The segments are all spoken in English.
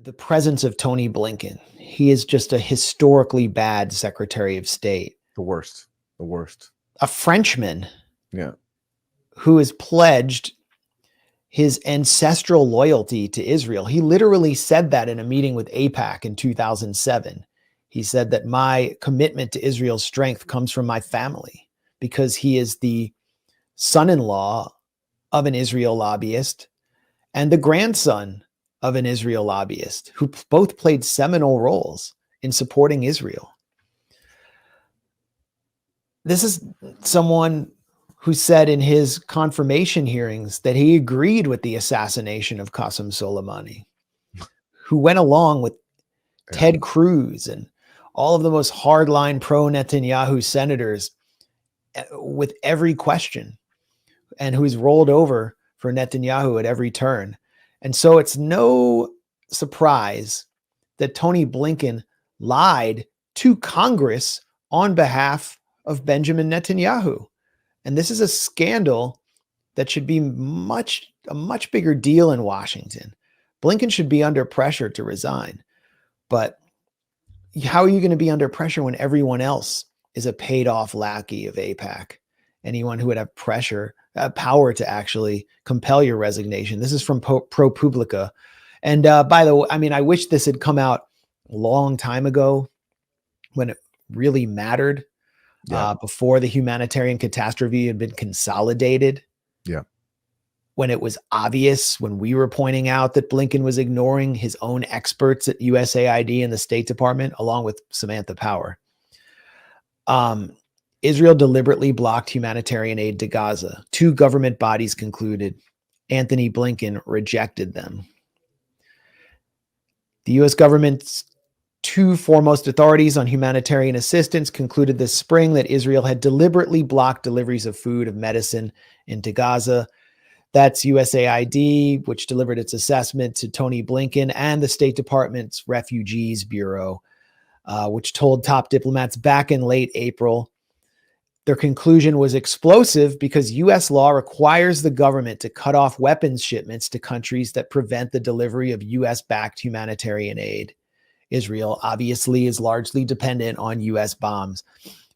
the presence of Tony Blinken. He is just a historically bad Secretary of State. The worst. The worst. A Frenchman. Yeah. Who has pledged his ancestral loyalty to Israel. He literally said that in a meeting with AIPAC in 2007. He said that my commitment to Israel's strength comes from my family because he is the son-in-law of an Israel lobbyist and the grandson of an Israel lobbyist who both played seminal roles in supporting Israel. This is someone who said in his confirmation hearings that he agreed with the assassination of Qasem Soleimani, who went along with Ted Cruz and all of the most hardline pro-Netanyahu senators with every question, and who's rolled over for Netanyahu at every turn. And so it's no surprise that Tony Blinken lied to Congress on behalf of Benjamin Netanyahu. And this is a scandal that should be a much bigger deal in Washington. Blinken should be under pressure to resign. But how are you going to be under pressure when everyone else is a paid-off lackey of AIPAC? Anyone who would have power to actually compel your resignation. This is from ProPublica. And by the way, I mean, I wish this had come out a long time ago when it really mattered. Before the humanitarian catastrophe had been consolidated. Yeah. When it was obvious, when we were pointing out that Blinken was ignoring his own experts at USAID and the State Department, along with Samantha Power. Israel deliberately blocked humanitarian aid to Gaza. 2 government bodies concluded. Antony Blinken rejected them. The U.S. government's 2 foremost authorities on humanitarian assistance concluded this spring that Israel had deliberately blocked deliveries of food, of medicine into Gaza. That's USAID, which delivered its assessment to Tony Blinken, and the State Department's Refugees Bureau, which told top diplomats back in late April. Their conclusion was explosive because U.S. law requires the government to cut off weapons shipments to countries that prevent the delivery of U.S.-backed humanitarian aid. Israel obviously is largely dependent on U.S. bombs.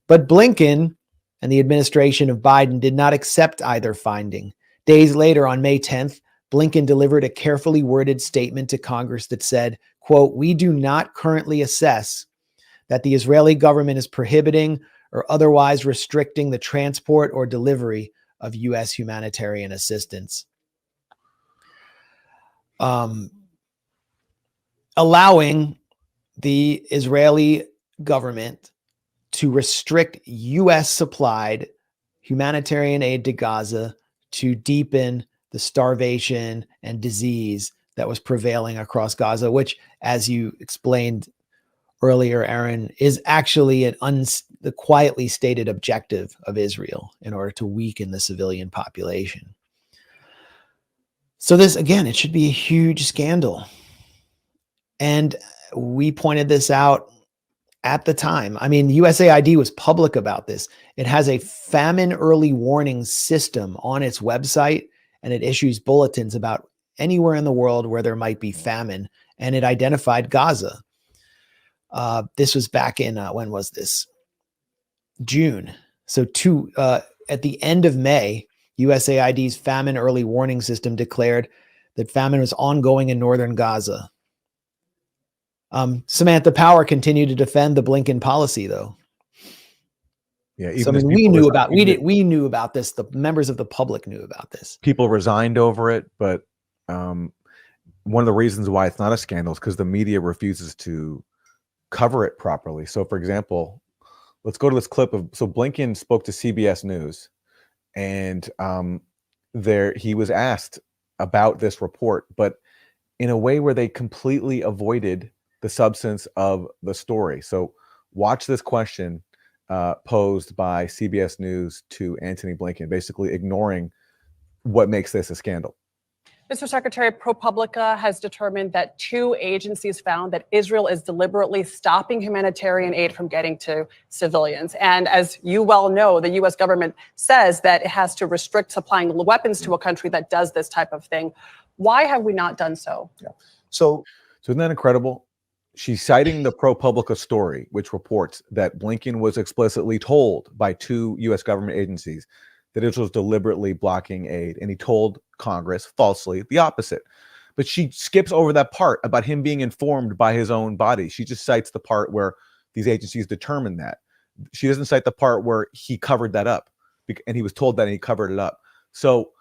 But Blinken and the administration of Biden did not accept either finding. Days later, on May 10th, Blinken delivered a carefully worded statement to Congress that said, quote, "We do not currently assess that the Israeli government is prohibiting or otherwise restricting the transport or delivery of U.S. humanitarian assistance." Allowing the Israeli government to restrict U.S. supplied humanitarian aid to Gaza to deepen the starvation and disease that was prevailing across Gaza, which, as you explained earlier, Aaron, is actually the quietly stated objective of Israel in order to weaken the civilian population. So this, again, it should be a huge scandal. And we pointed this out at the time. I mean, USAID was public about this. It has a famine early warning system on its website, and it issues bulletins about anywhere in the world where there might be famine. And it identified Gaza. This was back in, when was this? June. So at the end of May, USAID's famine early warning system declared that famine was ongoing in northern Gaza. Samantha Power continued to defend the Blinken policy, though. Yeah, so, I mean, we knew about this. The members of the public knew about this. People resigned over it, but one of the reasons why it's not a scandal is because the media refuses to cover it properly. So, for example, let's go to this clip of. So Blinken spoke to CBS News, and he was asked about this report, but in a way where they completely avoided the substance of the story. So watch this question posed by CBS News to Antony Blinken, basically ignoring what makes this a scandal. Mr. Secretary, ProPublica has determined that 2 agencies found that Israel is deliberately stopping humanitarian aid from getting to civilians. And as you well know, the U.S. government says that it has to restrict supplying weapons to a country that does this type of thing. Why have we not done so? Yeah. So So isn't that incredible? She's citing the ProPublica story, which reports that Blinken was explicitly told by 2 U.S. government agencies that Israel was deliberately blocking aid. And he told Congress falsely the opposite. But she skips over that part about him being informed by his own body. She just cites the part where these agencies determined that. She doesn't cite the part where he covered that up, and he was told that and he covered it up. So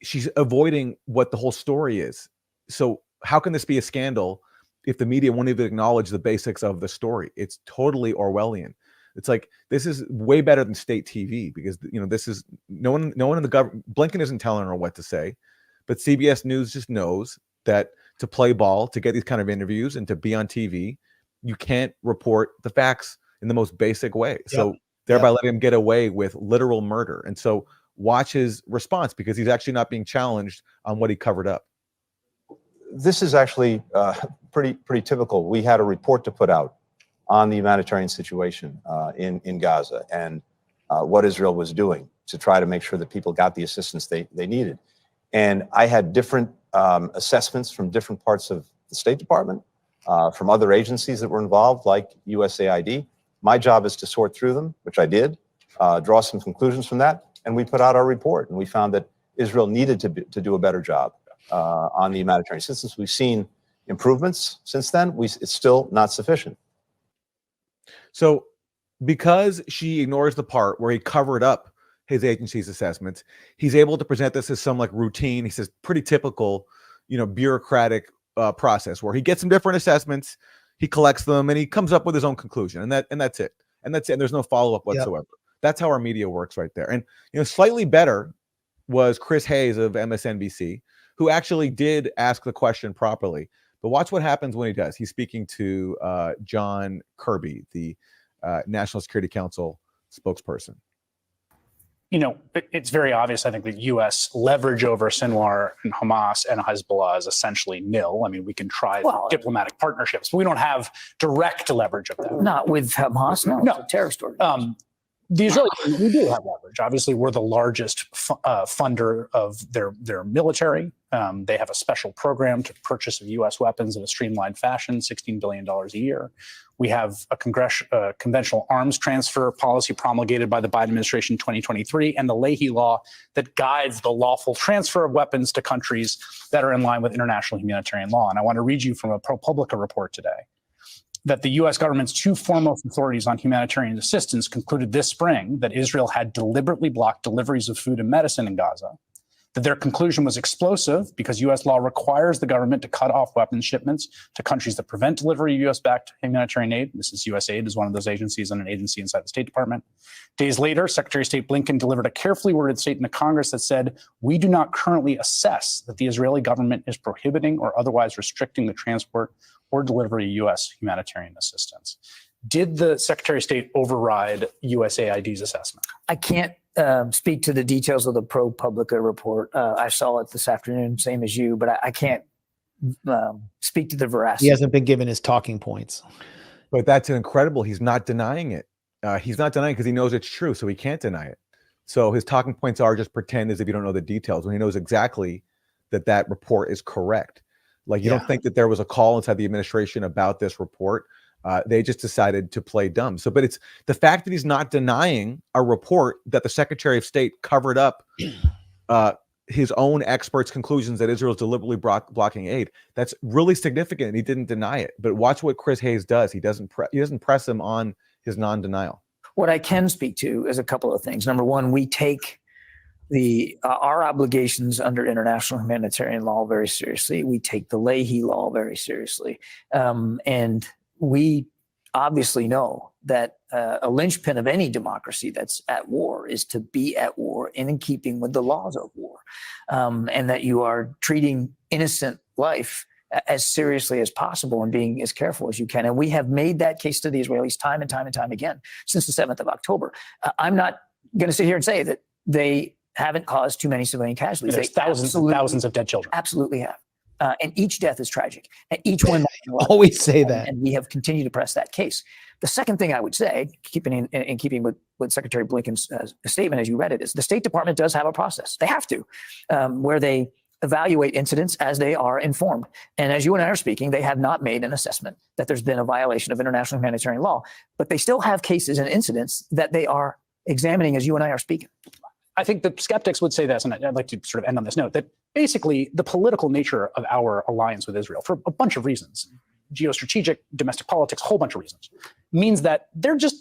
she's avoiding what the whole story is. So how can this be a scandal if the media won't even acknowledge the basics of the story? It's totally Orwellian. It's like, this is way better than state TV, because this is no one in the government. Blinken isn't telling her what to say, but CBS News just knows that to play ball, to get these kind of interviews, and to be on TV, you can't report the facts in the most basic way. So thereby letting him get away with literal murder. And so watch his response, because he's actually not being challenged on what he covered up. This is actually pretty typical. We had a report to put out on the humanitarian situation in Gaza, and what Israel was doing to try to make sure that people got the assistance they needed. And I had different assessments from different parts of the State Department, from other agencies that were involved, like USAID. My job is to sort through them, which I did, draw some conclusions from that, and we put out our report. And we found that Israel needed to do a better job on the humanitarian assistance. We've seen improvements since then. It's still not sufficient. So because she ignores the part where he covered up his agency's assessments, he's able to present this as some like routine, he says pretty typical, bureaucratic process where he gets some different assessments, he collects them, and he comes up with his own conclusion, and that's it. And there's no follow-up whatsoever. That's how our media works right there. And slightly better was Chris Hayes of MSNBC, who actually did ask the question properly. But watch what happens when he does. He's speaking to John Kirby, the National Security Council spokesperson. It's very obvious, I think, that U.S. leverage over Sinwar and Hamas and Hezbollah is essentially nil. I mean, we can try diplomatic partnerships, but we don't have direct leverage of them. Not with Hamas, no. It's a terrorist organization. The Israelis, we do have leverage. Obviously, we're the largest funder of their military. They have a special program to purchase of U.S. weapons in a streamlined fashion, $16 billion a year. We have a conventional arms transfer policy promulgated by the Biden administration in 2023, and the Leahy law that guides the lawful transfer of weapons to countries that are in line with international humanitarian law. And I want to read you from a ProPublica report today that the U.S. government's 2 foremost authorities on humanitarian assistance concluded this spring that Israel had deliberately blocked deliveries of food and medicine in Gaza, that their conclusion was explosive because U.S. law requires the government to cut off weapons shipments to countries that prevent delivery of U.S.-backed humanitarian aid. This is USAID, is one of those agencies and an agency inside the State Department. Days later, Secretary of State Blinken delivered a carefully worded statement to Congress that said, "We do not currently assess that the Israeli government is prohibiting or otherwise restricting the transport or delivery of U.S. humanitarian assistance." Did the Secretary of State override USAID's assessment? I can't speak to the details of the ProPublica report. I saw it this afternoon, same as you, but I can't speak to the veracity. He hasn't been given his talking points. But that's incredible. He's not denying it. He's not denying because he knows it's true, so he can't deny it. So his talking points are just pretend as if you don't know the details when he knows exactly that report is correct. Like, you don't think that there was a call inside the administration about this report. They just decided to play dumb. So, but it's the fact that he's not denying a report that the Secretary of State covered up his own experts' conclusions that Israel is deliberately blocking aid. That's really significant. He didn't deny it. But watch what Chris Hayes does. He doesn't press him on his non-denial. What I can speak to is a couple of things. Number one, we take our obligations under international humanitarian law very seriously. We take the Leahy law very seriously. And we obviously know that a linchpin of any democracy that's at war is to be at war and in keeping with the laws of war, and that you are treating innocent life as seriously as possible and being as careful as you can. And we have made that case to the Israelis time and time and time again since the 7th of October. I'm not going to sit here and say that they haven't caused too many civilian casualties. There's thousands of dead children. Absolutely have. And each death is tragic. And each one always say that. And we have continued to press that case. The second thing I would say, keeping with Secretary Blinken's statement as you read it, is the State Department does have a process. They have to, where they evaluate incidents as they are informed. And as you and I are speaking, they have not made an assessment that there's been a violation of international humanitarian law, but they still have cases and incidents that they are examining as you and I are speaking. I think the skeptics would say this, and I'd like to sort of end on this note, that basically the political nature of our alliance with Israel, for a bunch of reasons, geostrategic, domestic politics, a whole bunch of reasons, means that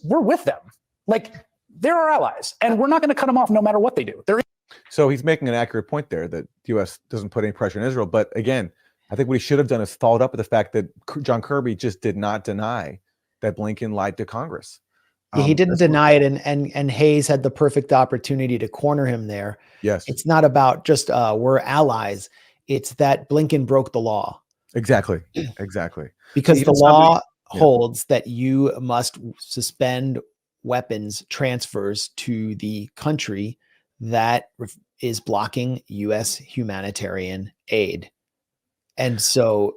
we're with them. Like, they're our allies, and we're not going to cut them off no matter what they do. So he's making an accurate point there that the U.S. doesn't put any pressure on Israel. But again, I think what he should have done is followed up with the fact that John Kirby just did not deny that Blinken lied to Congress. Yeah, he didn't deny it, and Hayes had the perfect opportunity to corner him there. Yes, it's not about just we're allies; it's that Blinken broke the law. Exactly, because the law holds that you must suspend weapons transfers to the country that is blocking U.S. humanitarian aid. And so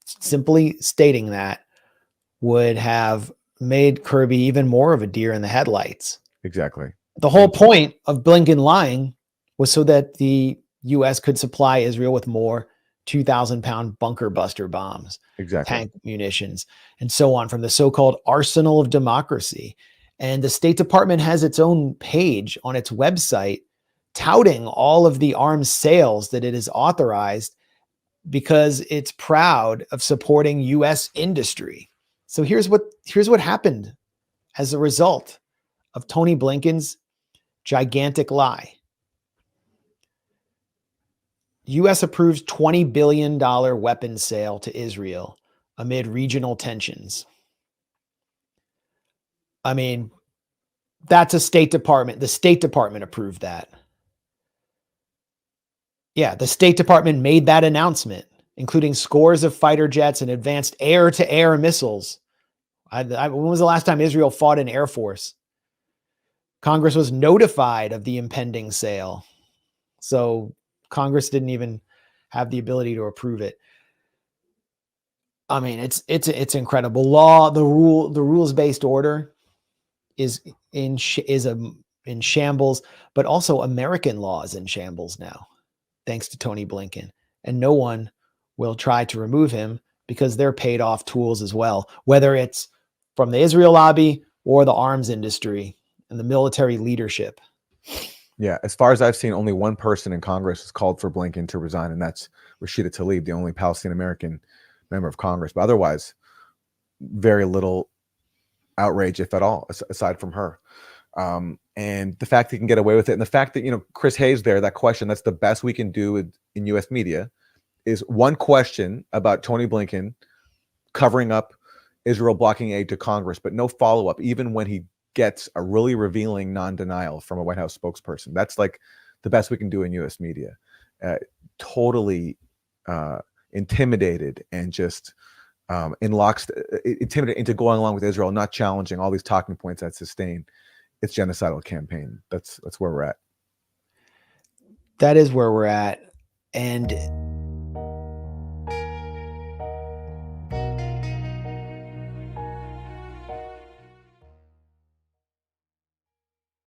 simply stating that would have made Kirby even more of a deer in the headlights. Exactly. The whole point of Blinken lying was so that the U.S. could supply Israel with more 2,000-pound bunker buster bombs, tank munitions, and so on from the so-called arsenal of democracy. And the State Department has its own page on its website touting all of the arms sales that it has authorized because it's proud of supporting U.S. industry. So here's what happened as a result of Tony Blinken's gigantic lie. U.S. approves $20 billion weapons sale to Israel amid regional tensions. I mean, that's a State Department. The State Department approved that. Yeah, the State Department made that announcement, including scores of fighter jets and advanced air-to-air missiles. When was the last time Israel fought an Air Force? Congress was notified of the impending sale. So Congress didn't even have the ability to approve it. I mean, it's incredible. Law, the rules-based order is in shambles, but also American law is in shambles now, thanks to Tony Blinken. And no one will try to remove him because they're paid off tools as well, whether it's from the Israel lobby or the arms industry and the military leadership. Yeah, as far as I've seen, only one person in Congress has called for Blinken to resign, and that's Rashida Tlaib, the only Palestinian-American member of Congress. But otherwise, very little outrage, if at all, aside from her. And the fact he can get away with it, and the fact that, Chris Hayes there, that question, that's the best we can do in U.S. media, is one question about Tony Blinken covering up Israel blocking aid to Congress, but no follow-up, even when he gets a really revealing non-denial from a White House spokesperson. That's like the best we can do in U.S. media. Totally intimidated and just intimidated into going along with Israel, not challenging all these talking points that sustain its genocidal campaign. That's where we're at. That is where we're at. And